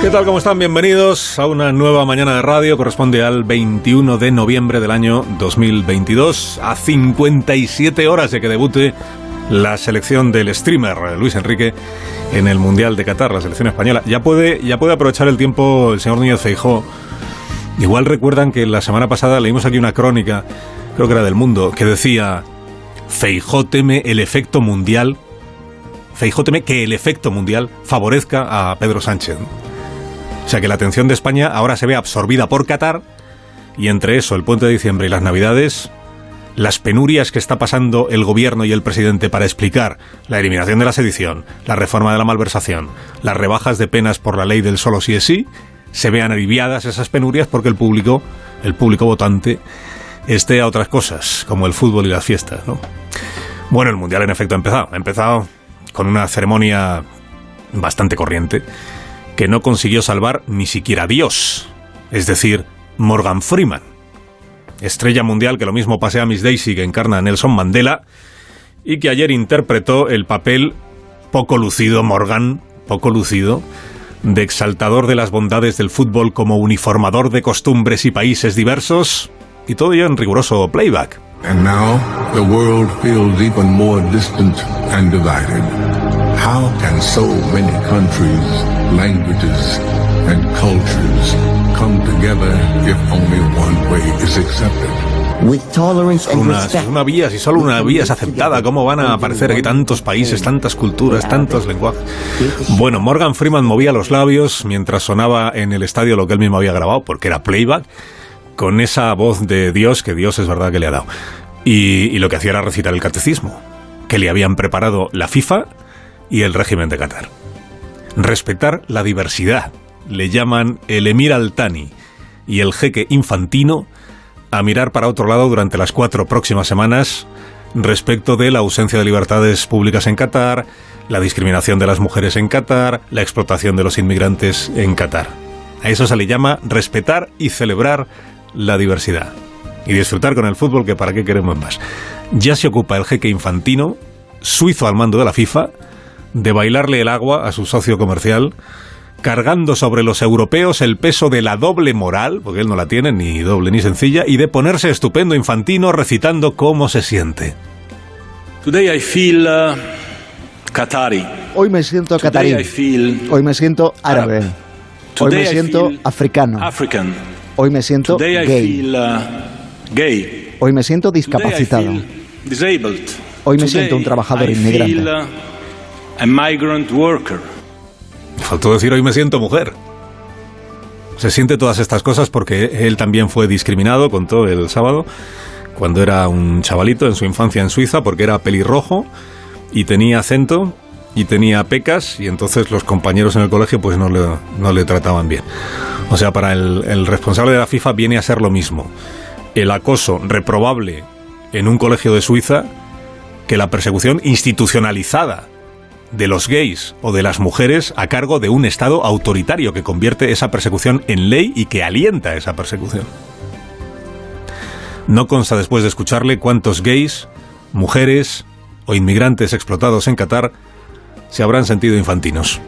¿Qué tal? ¿Cómo están? Bienvenidos a una nueva mañana de radio. Corresponde al 21 de noviembre del año 2022, a 57 horas de que debute la selección del streamer Luis Enrique en el Mundial de Qatar, la selección española. Ya puede aprovechar el tiempo el señor Núñez Feijóo. Igual recuerdan que la semana pasada leímos aquí una crónica, creo que era del Mundo, que decía: Feijóo teme el efecto mundial. Feijóo teme que el efecto mundial favorezca a Pedro Sánchez. O sea que la atención de España ahora se ve absorbida por Qatar, y entre eso, el puente de diciembre y las Navidades, las penurias que está pasando el gobierno y el presidente para explicar la eliminación de la sedición, la reforma de la malversación, las rebajas de penas por la ley del solo sí es sí, se vean aliviadas esas penurias porque el público votante esté a otras cosas, como el fútbol y las fiestas, ¿no? Bueno, el Mundial en efecto ha empezado con una ceremonia bastante corriente, que no consiguió salvar ni siquiera Dios, es decir, Morgan Freeman, estrella mundial que lo mismo pasea a Miss Daisy que encarna a Nelson Mandela, y que ayer interpretó el papel poco lucido, de exaltador de las bondades del fútbol como uniformador de costumbres y países diversos, y todo ello en riguroso playback. And now the world feels even more distant and divided. How can so many countries, languages, and cultures come together if only one way is accepted? With tolerance and respect. Si solo una vía es aceptada, ¿cómo van a aparecer aquí tantos países, tantas culturas, tantos lenguajes? Bueno, Morgan Freeman movía los labios mientras sonaba en el estadio lo que él mismo había grabado, porque era playback, con esa voz de Dios, que Dios es verdad que le ha dado. Y lo que hacía era recitar el catecismo, que le habían preparado la FIFA y el régimen de Qatar. Respetar la diversidad. Le llaman el emir Al-Thani y el jeque Infantino a mirar para otro lado durante las 4 próximas semanas respecto de la ausencia de libertades públicas en Qatar, la discriminación de las mujeres en Qatar, la explotación de los inmigrantes en Qatar. A eso se le llama respetar y celebrar la diversidad. Y disfrutar con el fútbol, que para qué queremos más. Ya se ocupa el jeque Infantino, suizo al mando de la FIFA, de bailarle el agua a su socio comercial, cargando sobre los europeos el peso de la doble moral, porque él no la tiene, ni doble ni sencilla, y de ponerse estupendo Infantino recitando cómo se siente. Today I feel Qatari. Hoy me siento catarí. Hoy me siento árabe. Hoy me siento africano. Hoy me siento gay. Hoy me siento discapacitado. Hoy me siento un trabajador inmigrante. Faltó decir hoy me siento mujer. Se siente todas estas cosas porque él también fue discriminado, contó el sábado, cuando era un chavalito en su infancia en Suiza, porque era pelirrojo y tenía acento y tenía pecas, y entonces los compañeros en el colegio pues no le trataban bien. O sea, para el responsable de la FIFA viene a ser lo mismo el acoso reprobable en un colegio de Suiza que la persecución institucionalizada de los gays o de las mujeres a cargo de un Estado autoritario que convierte esa persecución en ley y que alienta esa persecución. No consta después de escucharle cuántos gays, mujeres o inmigrantes explotados en Qatar se habrán sentido infantinos.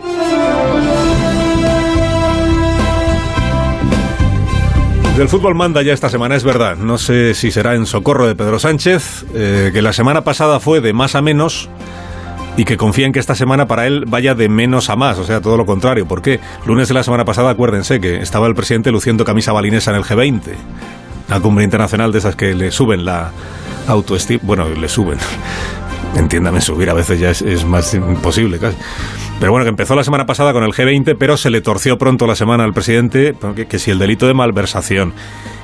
El fútbol manda ya esta semana, es verdad. No sé si será en socorro de Pedro Sánchez, que la semana pasada fue de más a menos, y que confía en que esta semana para él vaya de menos a más, o sea, todo lo contrario. ¿Por qué? Lunes de la semana pasada, acuérdense que estaba el presidente luciendo camisa balinesa en el G20, una cumbre internacional de esas que le suben la autoestima. Bueno, le suben. Entiéndame, subir a veces ya es más imposible casi. Pero bueno, que empezó la semana pasada con el G20, pero se le torció pronto la semana al presidente, que si el delito de malversación,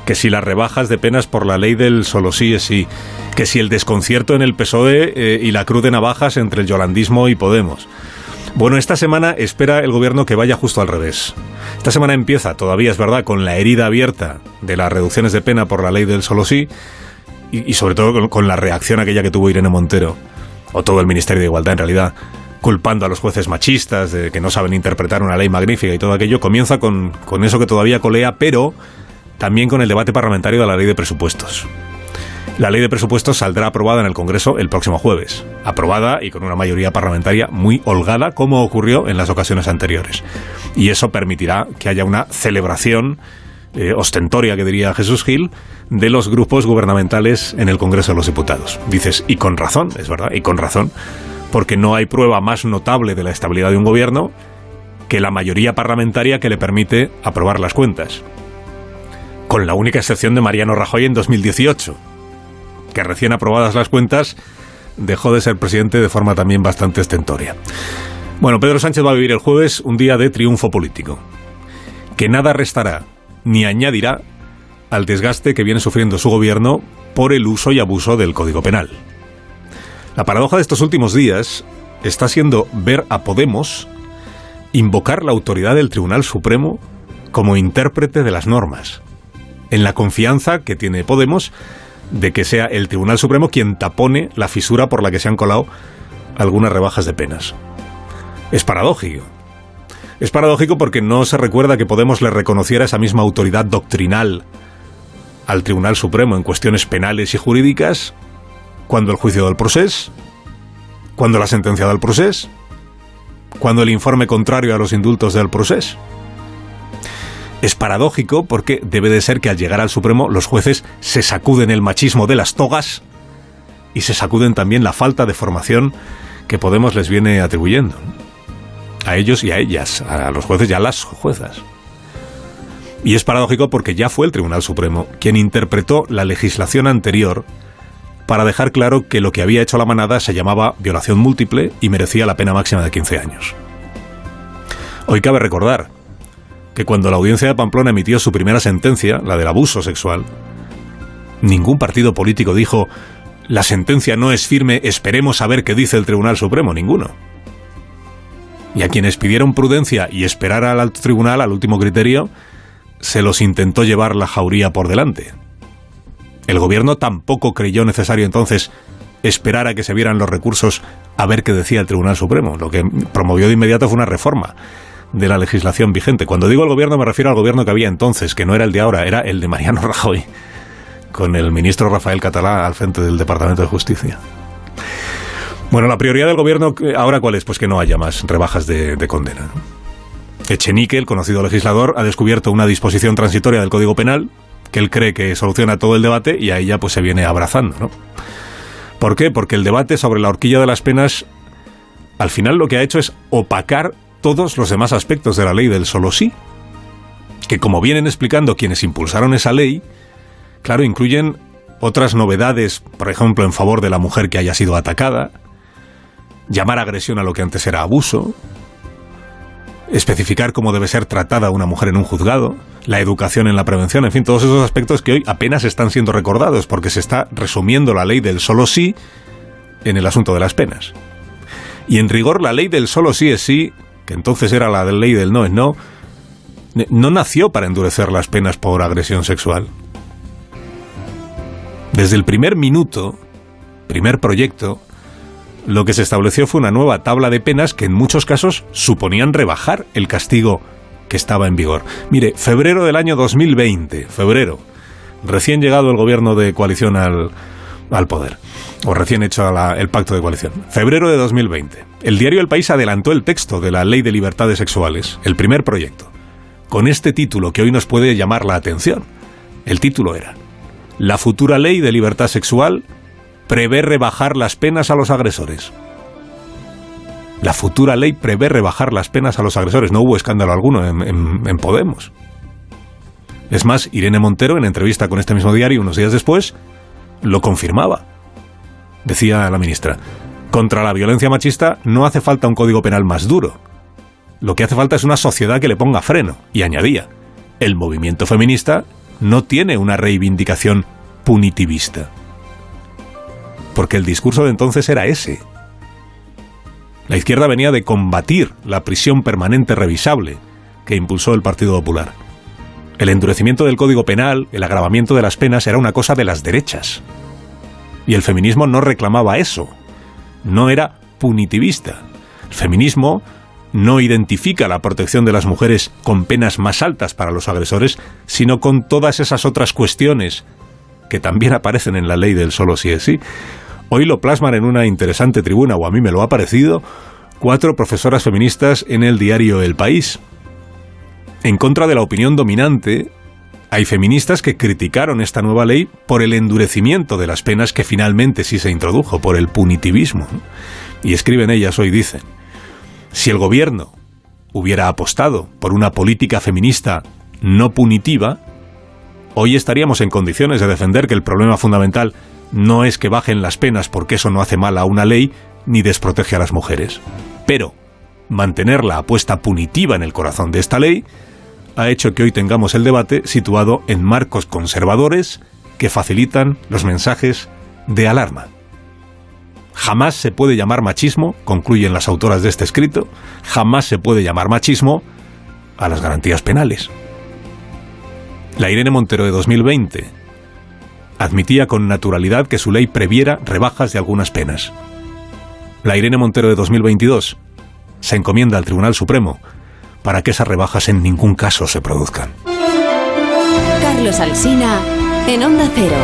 que si las rebajas de penas por la ley del solo sí es sí, que si el desconcierto en el PSOE y la cruz de navajas entre el yolandismo y Podemos. Bueno, esta semana espera el gobierno que vaya justo al revés. Esta semana empieza, todavía es verdad, con la herida abierta de las reducciones de pena por la ley del solo sí, y sobre todo con la reacción aquella que tuvo Irene Montero, o todo el Ministerio de Igualdad en realidad, culpando a los jueces machistas de que no saben interpretar una ley magnífica y todo aquello. Comienza con eso que todavía colea, pero también con el debate parlamentario de la ley de presupuestos. La ley de presupuestos saldrá aprobada en el Congreso el próximo jueves. Aprobada y con una mayoría parlamentaria muy holgada, como ocurrió en las ocasiones anteriores. Y eso permitirá que haya una celebración ostentoria, que diría Jesús Gil, de los grupos gubernamentales en el Congreso de los Diputados. Dices, y con razón, es verdad, y con razón, porque no hay prueba más notable de la estabilidad de un gobierno que la mayoría parlamentaria que le permite aprobar las cuentas. Con la única excepción de Mariano Rajoy en 2018, que recién aprobadas las cuentas dejó de ser presidente de forma también bastante estentoria. Bueno, Pedro Sánchez va a vivir el jueves un día de triunfo político, que nada restará ni añadirá al desgaste que viene sufriendo su gobierno por el uso y abuso del Código Penal. La paradoja de estos últimos días está siendo ver a Podemos invocar la autoridad del Tribunal Supremo como intérprete de las normas, en la confianza que tiene Podemos de que sea el Tribunal Supremo quien tapone la fisura por la que se han colado algunas rebajas de penas. Es paradójico. Es paradójico porque no se recuerda que Podemos le reconociera esa misma autoridad doctrinal al Tribunal Supremo en cuestiones penales y jurídicas cuando el juicio del procés, cuando la sentencia del procés, cuando el informe contrario a los indultos del procés. Es paradójico porque debe de ser que al llegar al Supremo los jueces se sacuden el machismo de las togas y se sacuden también la falta de formación que Podemos les viene atribuyendo. A ellos y a ellas, a los jueces y a las juezas. Y es paradójico porque ya fue el Tribunal Supremo quien interpretó la legislación anterior para dejar claro que lo que había hecho la manada se llamaba violación múltiple y merecía la pena máxima de 15 años. Hoy cabe recordar que cuando la Audiencia de Pamplona emitió su primera sentencia, la del abuso sexual, ningún partido político dijo la sentencia no es firme, esperemos a ver qué dice el Tribunal Supremo, ninguno. Y a quienes pidieron prudencia y esperar al alto tribunal, al último criterio, se los intentó llevar la jauría por delante. El gobierno tampoco creyó necesario entonces esperar a que se vieran los recursos a ver qué decía el Tribunal Supremo. Lo que promovió de inmediato fue una reforma de la legislación vigente. Cuando digo el gobierno me refiero al gobierno que había entonces, que no era el de ahora, era el de Mariano Rajoy, con el ministro Rafael Catalá al frente del Departamento de Justicia. Bueno, la prioridad del gobierno ahora ¿cuál es? Pues que no haya más rebajas de condena, ¿no? Echenique, el conocido legislador, ha descubierto una disposición transitoria del Código Penal que él cree que soluciona todo el debate y a ella pues se viene abrazando, ¿no? ¿Por qué? Porque el debate sobre la horquilla de las penas al final lo que ha hecho es opacar todos los demás aspectos de la ley del solo sí, que como vienen explicando quienes impulsaron esa ley, claro, incluyen otras novedades, por ejemplo, en favor de la mujer que haya sido atacada, llamar agresión a lo que antes era abuso, especificar cómo debe ser tratada una mujer en un juzgado, la educación en la prevención, en fin, todos esos aspectos que hoy apenas están siendo recordados porque se está resumiendo la ley del solo sí en el asunto de las penas. Y en rigor la ley del solo sí es sí, que entonces era la ley del no es no, no nació para endurecer las penas por agresión sexual. Desde el primer minuto, primer proyecto, lo que se estableció fue una nueva tabla de penas que en muchos casos suponían rebajar el castigo que estaba en vigor. Mire, febrero del año 2020, febrero, recién llegado el gobierno de coalición al poder, o recién hecho el pacto de coalición. Febrero de 2020. El diario El País adelantó el texto de la Ley de Libertades Sexuales, el primer proyecto, con este título que hoy nos puede llamar la atención. El título era: la futura Ley de Libertad Sexual prevé rebajar las penas a los agresores. La futura ley prevé rebajar las penas a los agresores. No hubo escándalo alguno en Podemos. Es más, Irene Montero, en entrevista con este mismo diario unos días después, lo confirmaba. Decía la ministra: contra la violencia machista no hace falta un código penal más duro. Lo que hace falta es una sociedad que le ponga freno. Y añadía: el movimiento feminista no tiene una reivindicación punitivista. Porque el discurso de entonces era ese. La izquierda venía de combatir la prisión permanente revisable que impulsó el Partido Popular. El endurecimiento del Código Penal, el agravamiento de las penas era una cosa de las derechas. Y el feminismo no reclamaba eso. No era punitivista. El feminismo no identifica la protección de las mujeres con penas más altas para los agresores, sino con todas esas otras cuestiones que también aparecen en la ley del solo sí es sí. Hoy lo plasman en una interesante tribuna, o a mí me lo ha parecido, 4 profesoras feministas en el diario El País. En contra de la opinión dominante, hay feministas que criticaron esta nueva ley por el endurecimiento de las penas que finalmente sí se introdujo, por el punitivismo. Y escriben ellas hoy, dicen, si el gobierno hubiera apostado por una política feminista no punitiva, hoy estaríamos en condiciones de defender que el problema fundamental no es que bajen las penas, porque eso no hace mal a una ley ni desprotege a las mujeres. Pero mantener la apuesta punitiva en el corazón de esta ley ha hecho que hoy tengamos el debate situado en marcos conservadores que facilitan los mensajes de alarma. Jamás se puede llamar machismo, concluyen las autoras de este escrito, jamás se puede llamar machismo a las garantías penales. La Irene Montero de 2020 admitía con naturalidad que su ley previera rebajas de algunas penas. La Irene Montero de 2022 se encomienda al Tribunal Supremo para que esas rebajas en ningún caso se produzcan. Carlos Alsina, en Onda Cero.